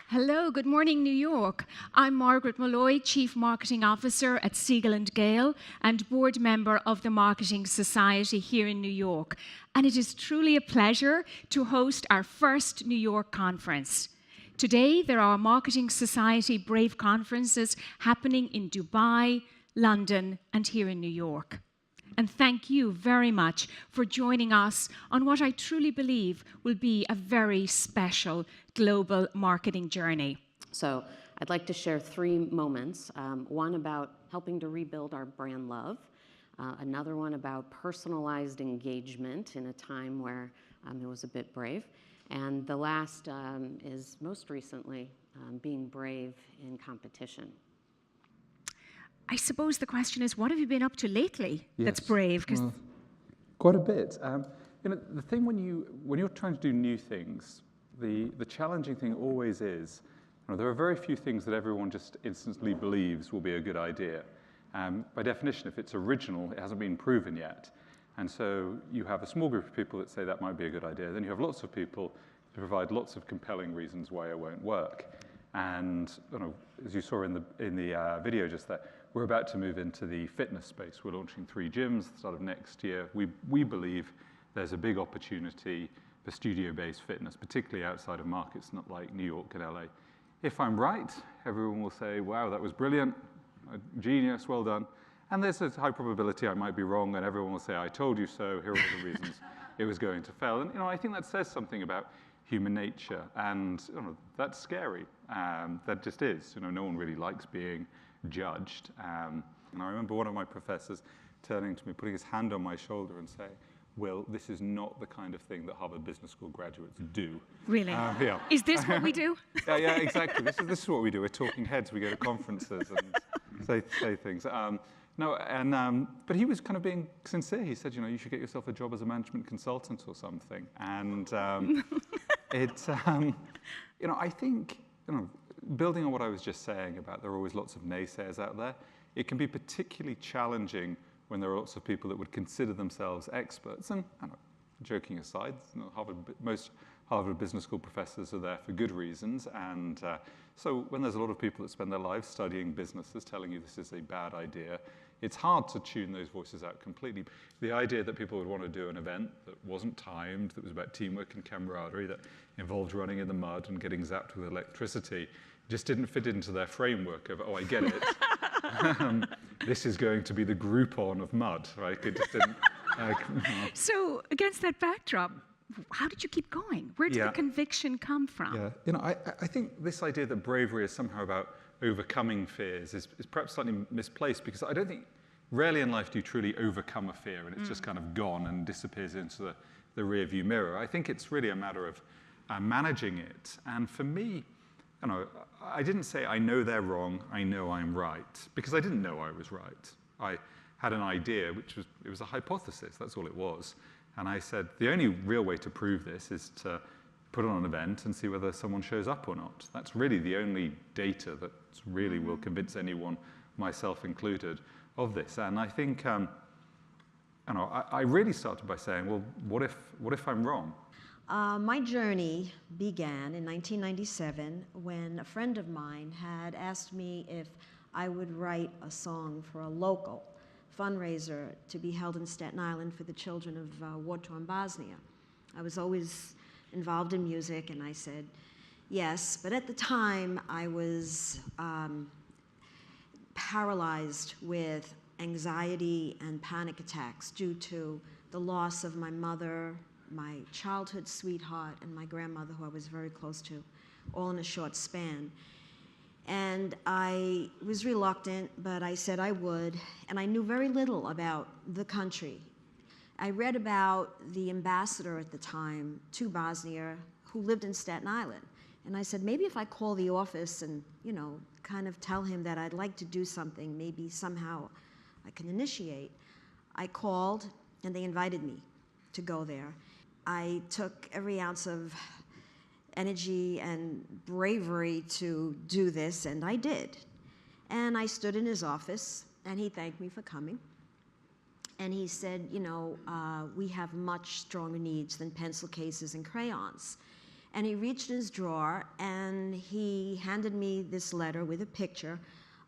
Hello, good morning, New York. I'm Margaret Molloy, Chief Marketing Officer at Siegel+Gale and board member of the Marketing Society here in New York. And it is truly a pleasure to host our first New York conference. Today, there are Marketing Society Brave conferences happening in Dubai, London, and here in New York. And thank you very much for joining us on what I truly believe will be a very special global marketing journey. So I'd like to share three moments. One about helping to rebuild our brand love. Another one about personalized engagement in a time where it was a bit brave. And the last is most recently being brave in competition. I suppose the question is, what have you been up to lately that's brave? Well, quite a bit. The thing when you're trying to do new things, the challenging thing always is, there are very few things that everyone just instantly believes will be a good idea. By definition, if it's original, it hasn't been proven yet. And so you have a small group of people that say that might be a good idea. Then you have lots of people who provide lots of compelling reasons why it won't work. And as you saw in the video just there, we're about to move into the fitness space. We're launching 3 gyms at the start of next year. We believe there's a big opportunity for studio-based fitness, particularly outside of markets not like New York and LA. If I'm right, everyone will say, wow, that was brilliant, genius, well done. And there's a high probability I might be wrong, and everyone will say, I told you so, here are all the reasons it was going to fail. And I think that says something about human nature, and that's scary. That just is. No one really likes being judged. And I remember one of my professors turning to me, putting his hand on my shoulder and saying, Will, this is not the kind of thing that Harvard Business School graduates do. Really? Yeah. Is this what we do? Yeah, exactly. This is what we do. We're talking heads. We go to conferences and say things. But he was kind of being sincere. He said, you should get yourself a job as a management consultant or something. And I think, building on what I was just saying about there are always lots of naysayers out there, it can be particularly challenging when there are lots of people that would consider themselves experts. And joking aside, most Harvard Business School professors are there for good reasons. And so when there's a lot of people that spend their lives studying businesses telling you this is a bad idea, it's hard to tune those voices out completely. The idea that people would want to do an event that wasn't timed, that was about teamwork and camaraderie, that involved running in the mud and getting zapped with electricity, just didn't fit into their framework of, I get it. This is going to be the Groupon of mud, right? It just didn't. So against that backdrop, how did you keep going? Where did the conviction come from? Yeah, I think this idea that bravery is somehow about overcoming fears is perhaps slightly misplaced, because I don't think, rarely in life do you truly overcome a fear and it's just kind of gone and disappears into the rearview mirror. I think it's really a matter of managing it. And for me, I didn't say, I know they're wrong, I know I'm right, because I didn't know I was right. I had an idea, it was a hypothesis, that's all it was. And I said, the only real way to prove this is to put on an event and see whether someone shows up or not. That's really the only data that really will convince anyone, myself included, of this. And I think, I really started by saying, well, what if I'm wrong? My journey began in 1997 when a friend of mine had asked me if I would write a song for a local fundraiser to be held in Staten Island for the children of war-torn Bosnia. I was always involved in music, and I said yes, but at the time I was paralyzed with anxiety and panic attacks due to the loss of my mother, my childhood sweetheart, and my grandmother, who I was very close to, all in a short span. And I was reluctant, but I said I would, and I knew very little about the country. I read about the ambassador at the time to Bosnia who lived in Staten Island. And I said, maybe if I call the office and, kind of tell him that I'd like to do something, maybe somehow I can initiate. I called, and they invited me to go there. I took every ounce of energy and bravery to do this, and I did. And I stood in his office, and he thanked me for coming. And he said, we have much stronger needs than pencil cases and crayons. And he reached in his drawer, and he he handed me this letter with a picture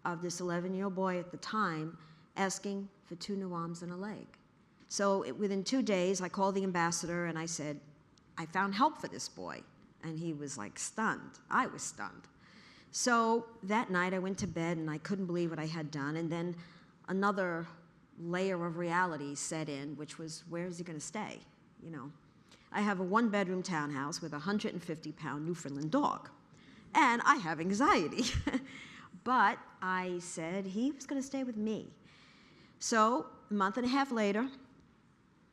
of this 11-year-old boy at the time asking for 2 new arms and a leg. So within 2 days, I called the ambassador and I said, I found help for this boy. And he was like stunned. I was stunned. So that night I went to bed and I couldn't believe what I had done. And then another layer of reality set in, which was, where is he going to stay? You know, I have a 1-bedroom townhouse with a 150-pound Newfoundland dog. And I have anxiety. But I said he was going to stay with me. So a month and a half later,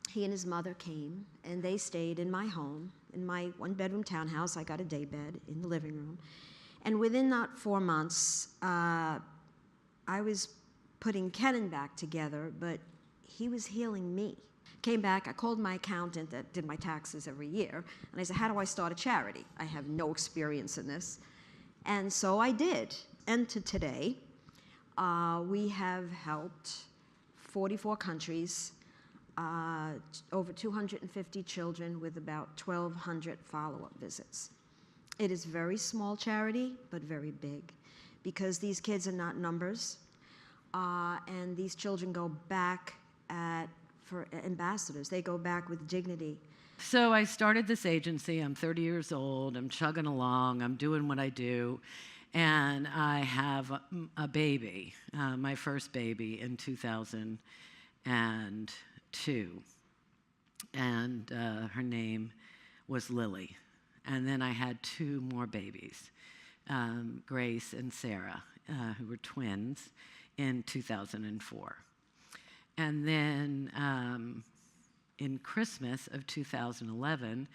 he and his mother came, and they stayed in my home, in my 1-bedroom townhouse. I got a daybed in the living room. And within that 4 months, I was putting Kenan back together, but he was healing me. Came back, I called my accountant that did my taxes every year, and I said, how do I start a charity? I have no experience in this. And so I did. And to today, we have helped 44 countries, over 250 children with about 1,200 follow-up visits. It is very small charity, but very big, because these kids are not numbers, and these children go back for ambassadors. They go back with dignity. So I started this agency. I'm 30 years old. I'm chugging along. I'm doing what I do. And I have a baby, my first baby in 2002. And her name was Lily. And then I had 2 more babies, Grace and Sarah, who were twins, in 2004. And then in Christmas of 2011,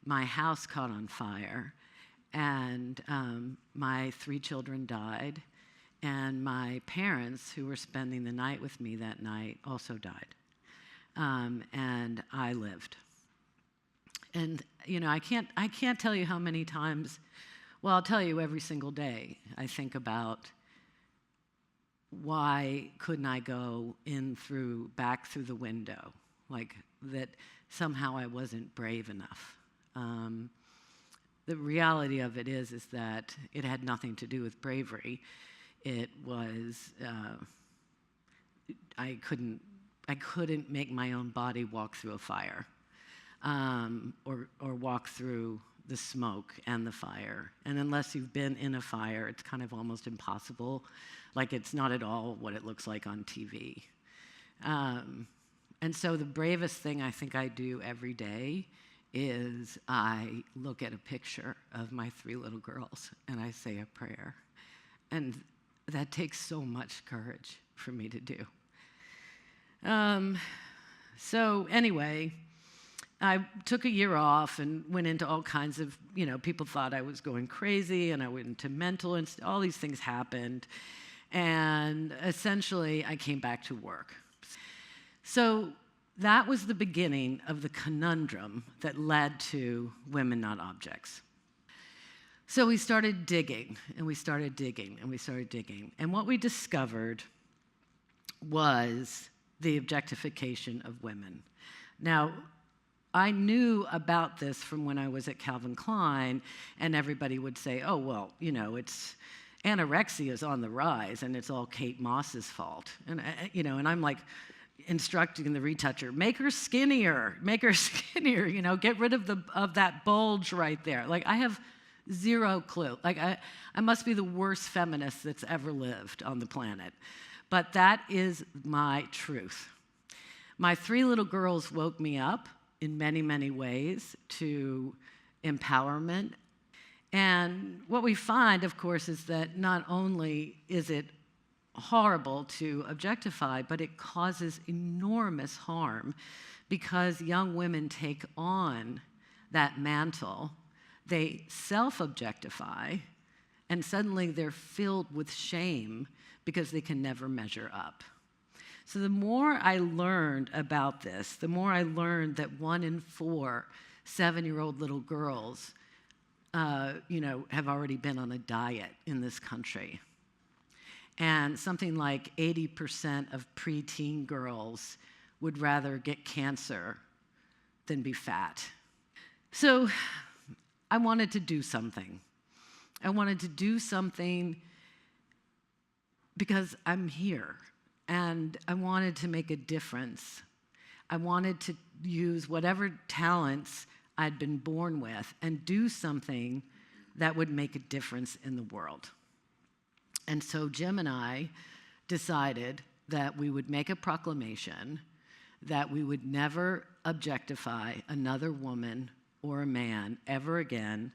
my house caught on fire, and my 3 children died, and my parents, who were spending the night with me that night, also died. And I lived. And you know, I can't tell you how many times, well, I'll tell you every single day, I think about why couldn't I go back through the window, like that somehow I wasn't brave enough. The reality of it is that it had nothing to do with bravery. It was, I couldn't make my own body walk through a fire, or walk through the smoke and the fire. And unless you've been in a fire, it's kind of almost impossible. Like, it's not at all what it looks like on TV. And so the bravest thing I think I do every day is I look at a picture of my 3 little girls and I say a prayer. And that takes so much courage for me to do. So anyway, I took a year off and went into all kinds of, people thought I was going crazy, and I went into mental, and all these things happened. And essentially, I came back to work. So that was the beginning of the conundrum that led to Women Not Objects. So we started digging, and we started digging, and we started digging. And what we discovered was the objectification of women. Now, I knew about this from when I was at Calvin Klein, and everybody would say, oh, well, it's anorexia is on the rise, and it's all Kate Moss's fault. And, and I'm like instructing the retoucher, make her skinnier, get rid of that bulge right there. Like, I have zero clue. Like, I must be the worst feminist that's ever lived on the planet. But that is my truth. My 3 little girls woke me up in many, many ways to empowerment. And what we find, of course, is that not only is it horrible to objectify, but it causes enormous harm because young women take on that mantle. They self-objectify, and suddenly they're filled with shame because they can never measure up. So the more I learned about this, the more I learned that 1 in 4 7-year-old little girls, have already been on a diet in this country. And something like 80% of preteen girls would rather get cancer than be fat. So I wanted to do something. I wanted to do something because I'm here, and I wanted to make a difference. I wanted to use whatever talents I'd been born with and do something that would make a difference in the world. And so Jim and I decided that we would make a proclamation that we would never objectify another woman or a man ever again,